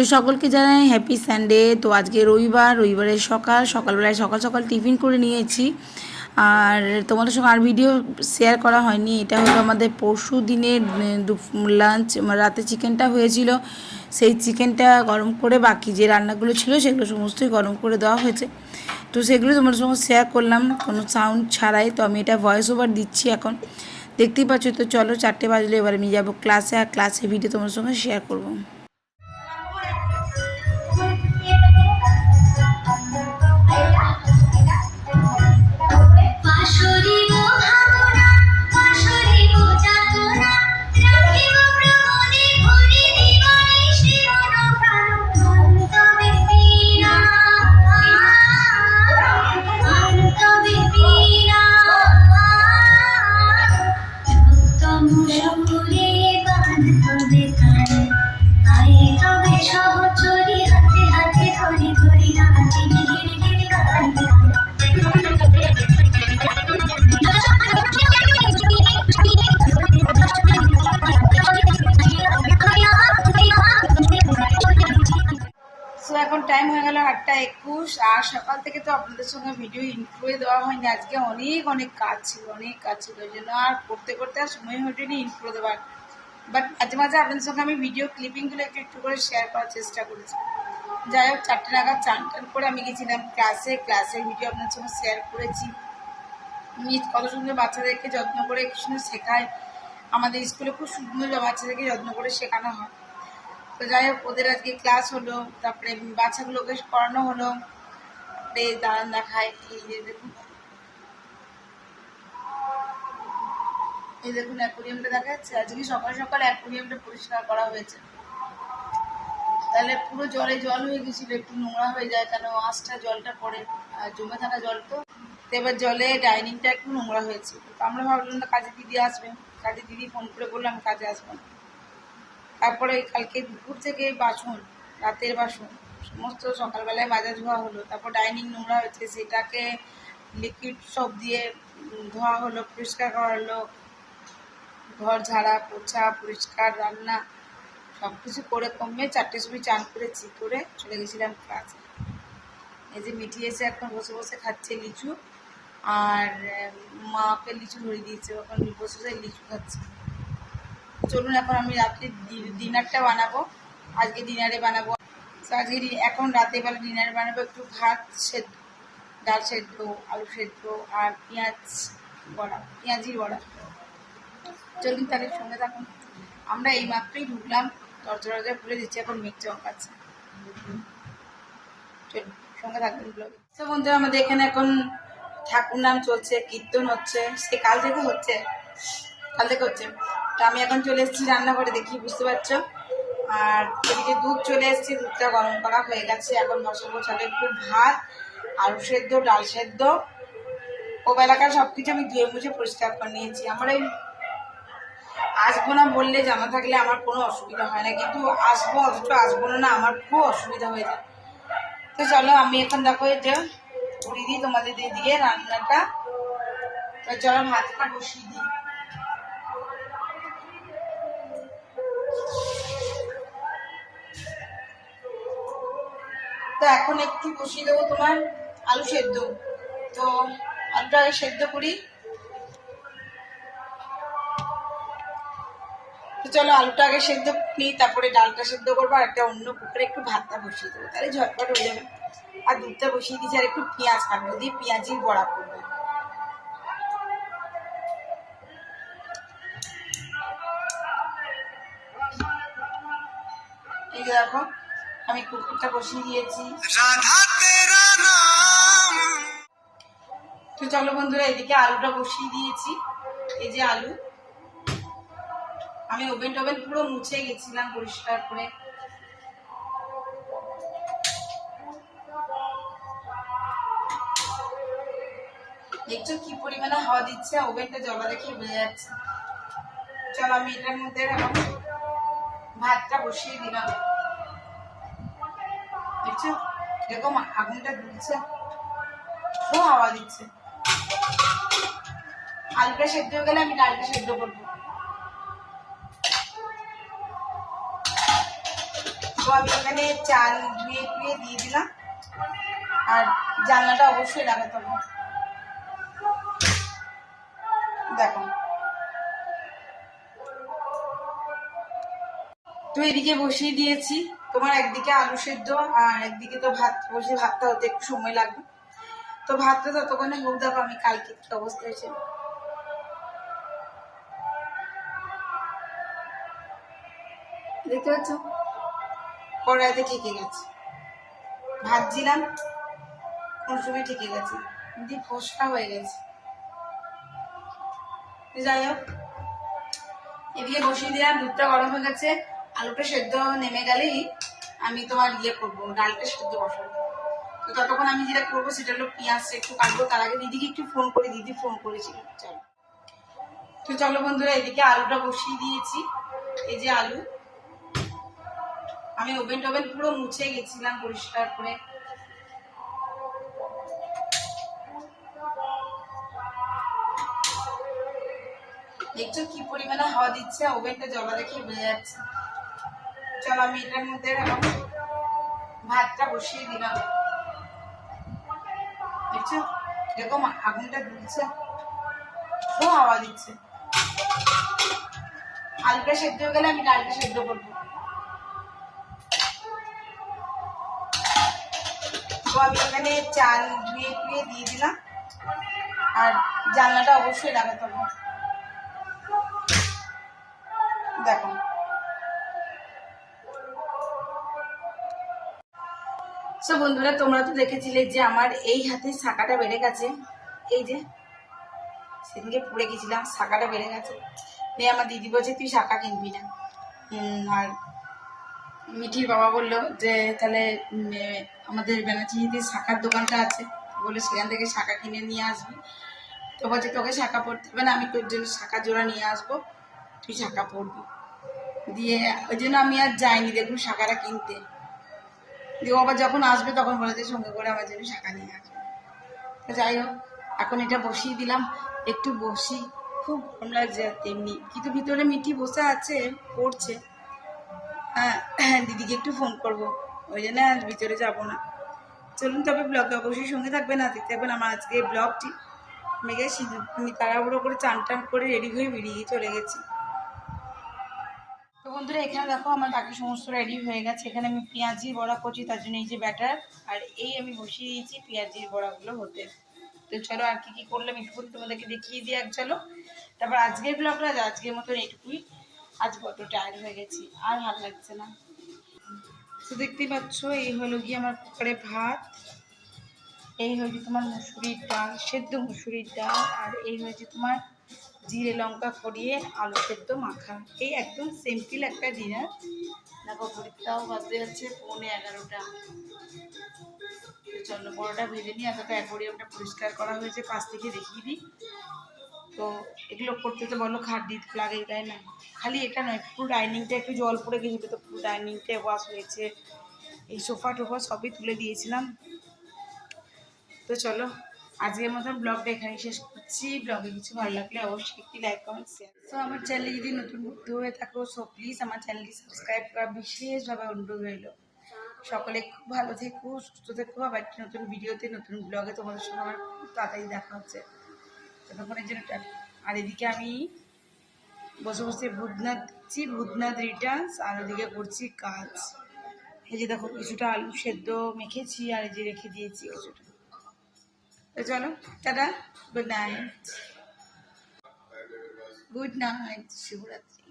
তো সকলকে জানাই হ্যাপি সানডে। তো আজকে রবিবারের সকালবেলায় সকাল সকাল টিফিন করে নিয়েছি। আর তোমাদের সঙ্গে আর ভিডিও শেয়ার করা হয়নি। এটা হলো আমাদের পরশু দিনের লাঞ্চ, রাতে চিকেনটা হয়েছিল, সেই চিকেনটা গরম করে বাকি যে রান্নাগুলো ছিল সেগুলো সমস্তই গরম করে দেওয়া হয়েছে। তো সেগুলো তোমাদের সঙ্গে শেয়ার করলাম কোনো সাউন্ড ছাড়াই। তো আমি এটা ভয়েস ওভার দিচ্ছি এখন, দেখতেই পাচ্ছ। তো চলো 4টে বাজলে এবার আমি যাবো ক্লাসে, আর ক্লাসে ভিডিও তোমাদের সঙ্গে শেয়ার করবো। এখন টাইম হয়ে গেল 8:21। আর সকাল থেকে তো আপনাদের সঙ্গে ভিডিও ইন্ট্রোয়ে দেওয়া হয়নি। আজকে অনেক কাজ ছিল, ওই জন্য আর করতে করতে আর সময় হয়নি ইন্ট্রো দেওয়ার। বাট মাঝে মাঝে আপনাদের সঙ্গে আমি ভিডিও ক্লিপিংগুলো একটু করে শেয়ার করার চেষ্টা করেছি। যাই হোক, 4টে নাগাদ চান করে আমি গেছিলাম ক্লাসের ভিডিও আপনাদের সঙ্গে শেয়ার করেছি। কত সুন্দর বাচ্চাদেরকে যত্ন করে কি সুন্দর শেখায়। আমাদের স্কুলে খুব সুন্দর বাচ্চাদেরকে যত্ন করে শেখানো হয়। তো যাই হোক, ওদের আজকে ক্লাস হলো, তারপরে বাচ্চাগুলোকে করানো হলো। দাঁড়ান দেখায়, এই যে দেখুন, অ্যাকোয়ারিয়ামটা দেখা যাচ্ছে। আজকে সকাল সকাল অ্যাকোয়ারিয়ামটা পরিষ্কার করা হয়েছে। তাহলে পুরো জল হয়ে গেছিলো, একটু নোংরা হয়ে যায়, কেন আঁশটা জলটা পড়ে, জমে থাকা জল। তো এবার জলে ডাইনিংটা একটু নোংরা হয়েছে। তো আমরা ভাবলাম না কাজে দিদি আসবেন, কাজে দিদি ফোন করে বললাম কাজে আসবেন। তারপরে কালকে দুপুর থেকে রাতের বাসন সমস্ত সকালবেলায় মাজা ধোয়া হলো। তারপর ডাইনিং নোংরা হয়েছে, সেটাকে লিকুইড সব দিয়ে ধোয়া হলো, পরিষ্কার করা হলো। ঘর ঝাড়া পোছা পরিষ্কার রান্না সব কিছু করে কমে 4টের সময় চান করেছি, করে চলে গেছিলাম ক্লাসে। এই যে মিঠি এসে এখন বসে বসে খাচ্ছে লিচু, আর মাকে লিচু ধরে দিয়েছে, এখন বসে বসে লিচু খাচ্ছে। চলুন এখন আমি রাত্রে ডিনারটা বানাবো। আজকে ডিনারে বানাবো, আজকে এখন রাতের বেলা ডিনারে বানাবো একটু ভাত সেদ্ধ, ডাল সেদ্ধ, আলু সেদ্ধ আর পেঁয়াজির বড়া। চলুন তাহলে সঙ্গে থাকুন। আমরা এই মাত্রই ঢুকলাম, দরজা খুলে দিচ্ছি, এখন মেঘ চমকাচ্ছে। চলুন সঙ্গে থাকুন ব্লগে। তো বন্ধুরা, আমাদের এখানে এখন ঠাকুর নাম চলছে, কীর্তন হচ্ছে, সে কাল থেকে হচ্ছে। তো আমি এখন চলে এসেছি রান্নাঘরে, দেখি বুঝতে পারছো। আর এদিকে দুধ চলে এসেছে, দুধটা গরম করা হয়ে গেছে। এখন বসাবো চলে একটু ভাত, আলু সেদ্ধ, ডাল সেদ্ধ। ও বেলাকার সব কিছু আমি ধুয়ে মুছে পরিষ্কার করে নিয়েছি। আমার এই আসবো না বললে জানা থাকলে আমার কোনো অসুবিধা হয় না, কিন্তু আসবো অথচ আসবো না, আমার খুব অসুবিধা হয়ে যায়। তো চলো আমি এখন দেখো যে করে দিই তোমাদের দিয়ে রান্নাটা। তো চলো ভাতটা বসিয়ে দিই। তো এখন একটু বসিয়ে দেবো তোমার আলু সেদ্ধ। তো আলুটা আগে সেদ্ধ করি। তো চলো আলুটা আগে সেদ্ধ নিই, তারপরে ডালটা সেদ্ধ করবো, আর একটা অন্য কুকারে একটু ভাতটা বসিয়ে দেবো, তাহলে ঝটপট হয়ে যাবে। আর দুধটা বসিয়ে দিচ্ছি, আর একটু পেঁয়াজ কাটবো, দিয়ে পেঁয়াজির বড়া করবো। এই যে দেখো, আমি কুকারটা বসিয়ে দিয়েছি। তো চলো বন্ধুরা, এদিকে আলুটা বসিয়ে দিয়েছি। এই যে আলু, আমি ওভেন পুরো মুছে গেছিলাম পরিষ্কার করে। দেখছো কি পরিমাণে হাওয়া দিচ্ছে, ওভেনটা জ্বলা দেখে বোঝা যাচ্ছে। চলো আমি এটার মধ্যে এখন ভাতটা বসিয়ে দিলাম। দেখছো এরকম আগুনটা দুলছে, খুব হাওয়া দিচ্ছে। আলুটা সেদ্ধ হয়ে গেলে আমি ডালটা সেদ্ধ করবো। তো আমি এখানে চাল ধুয়ে ধুয়ে দিয়ে দিলাম, আর জানলাটা অবশ্যই লাগাতে হবে। দেখো, তো এদিকে বসিয়ে দিয়েছি তোমার একদিকে আলু সেদ্ধ, আর একদিকে তো ভাত বসে, ভাতটা হতে একটু সময় লাগবে। তো ভাতটা ততক্ষণে হোক। দেখো আমি কালকে কি অবস্থা হয়েছে, দেখতে পাচ্ছ কড়াইতে ঠেকে গেছে। ভাজছিলাম কোন সময় ঠেকে গেছে, দিয়ে ফসকা হয়ে গেছে। যাই হোক, এদিকে বসিয়ে দিলাম, দুধটা গরম হয়ে গেছে। আলুটা সেদ্ধ নেমে গেলেই আমি তোমার করবো, ডালটা সেদ্ধ বসাবো। তো ততক্ষণ আমি যেটা করবো সেটা হলো পেঁয়াজটা একটু কাটবো। তার আগে দিদিকে একটু ফোন করে, দিদি ফোন করেছিল। চলো, তো চলো বন্ধুরা, এদিকে আলুটা বসিয়ে দিয়েছি। এই যে আলু, আমি ওভেন টোভেন পুরো মুছে গেছিলাম পরিষ্কার করে। দেখছো কি পরিমাণে হাওয়া দিচ্ছে, ওভেনটা জ্বলা দেখে বোঝা যাচ্ছে। চলো আমি এটার মধ্যে এখন ভাতটা বসিয়ে দিলাম। দেখছো এরকম আগুনটা দুলছে, খুব হাওয়া দিচ্ছে। আলুটা সেদ্ধ হয়ে গেলে আমি ডালটা সেদ্ধ করবো। তো আমি এখানে চাল ধুয়ে ধুয়ে দিয়ে দিলাম, আর জানলাটা অবশ্যই লাগাতে হবে। দেখো, সো বন্ধুরা, তোমরা তো দেখেছিলে যে আমার এই হাতে শাখাটা বেড়ে গেছে। এই যে সেদিনকে পড়ে গেছিলাম, শাখাটা বেড়ে গেছে। দিয়ে আমার দিদি বলছে তুই শাখা কিনবি না। আর মিঠির বাবা বললো যে তাহলে আমাদের বেনাচিনিতে শাখার দোকানটা আছে, বলে সেখান থেকে শাখা কিনে নিয়ে আসবি। তো বলছে তোকে শাখা পড়তে হবে না, আমি তোর জন্য শাখা জোড়া নিয়ে আসবো, তুই শাখা পড়বি। দিয়ে ওই জন্য আমি আর যাইনি দেখুন শাখাটা কিনতে। দিয়ে আবার যখন আসবে তখন বলেছে সঙ্গে করে আমার জন্য শাখা নিয়ে আসবে। তো যাই হোক, এখন এটা বসিয়ে দিলাম, একটু বসি। খুব গরম লাগছে তেমনি, কিন্তু ভিতরে মিঠি বসে আছে পড়ছে। হ্যাঁ, দিদিকে একটু ফোন করবো, ওই জন্য আর ভিতরে যাবো না। চলুন তবে ব্লগে অবশ্যই সঙ্গে থাকবেন, আর দেখতে থাকবেন আমার আজকে ব্লগটি। মেঘে আমি তাড়াহুড়ো করে চান টান করে রেডি হয়ে বেরিয়ে চলে গেছি। তো বন্ধুরা, এখানে দেখো আমার বাকি সমস্ত রেডি হয়ে গেছে। এখানে আমি পেঁয়াজির বড়া করছি, তার জন্য এই যে ব্যাটার, আর এই আমি বসিয়ে দিয়েছি পেঁয়াজির বড়াগুলো হতে। তো চলো আর কি কি করলাম একটু তোমাদেরকে দেখিয়ে দিয়ে চলো। তারপর আজকের ব্লগটা আজকের মতন এইটুকুই। আজ বড্ড টায়ার্ড হয়ে গেছি, আর ভালো লাগছে না। তো দেখতেই পাচ্ছ, এই হলো গিয়ে আমার কুকারে ভাত, এই হয়েছে তোমার মুসুরির ডাল, সেদ্ধ মুসুরির ডাল, আর এই হয়েছে তোমার জিরে লঙ্কা করিয়ে আলু সেদ্ধ মাখা। এই একদম সিম্পল একটা ডিনার। দেখো ঘড়িটাও বাজতে যাচ্ছে 11:45। চলো বড়টা ভেজে নিই। এত অ্যাকোয়ারিয়ামটা পরিষ্কার করা হয়েছে, পাশ থেকে দেখিয়ে দিই। তো এগুলো করতে তো বলো খাট দিতে লাগে, তাই না? খালি এটা নয়, পুরো ডাইনিংটা একটু জল পড়ে গেছিলো, তো পুরো ডাইনিংটা ওয়াশ হয়েছে। এই সোফা টোফা সবই তুলে দিয়েছিলাম। তো চলো আজকের মতন ব্লগটা এখানেই শেষ করছি। ব্লগে কিছু ভালো লাগলে অবশ্যই একটি লাইক কমেন্ট শেয়ার। তো আমার চ্যানেলে যদি নতুন বন্ধু হয়ে থাকো, সো প্লিজ আমার চ্যানেলটি সাবস্ক্রাইব করা বিশেষভাবে অনুরোধ রইল। সকলে খুব ভালো থেকো, সুস্থ থেকো। আবার একটি নতুন ভিডিওতে, নতুন ব্লগে তোমাদের সঙ্গে আমার খুব তাড়াতাড়ি দেখা হচ্ছে। ততক্ষণের জন্য আর এদিকে আমি বসে বসে ভূতনাথ দিচ্ছি, ভূতনাথ রিটার্নস, আর ওদিকে করছি কাজ। এই যে দেখো কিছুটা আলু সেদ্ধ মেখেছি, আর এই যে রেখে দিয়েছি কিছুটা। তো চলো tata, good night, good night, শুভরাত্রি।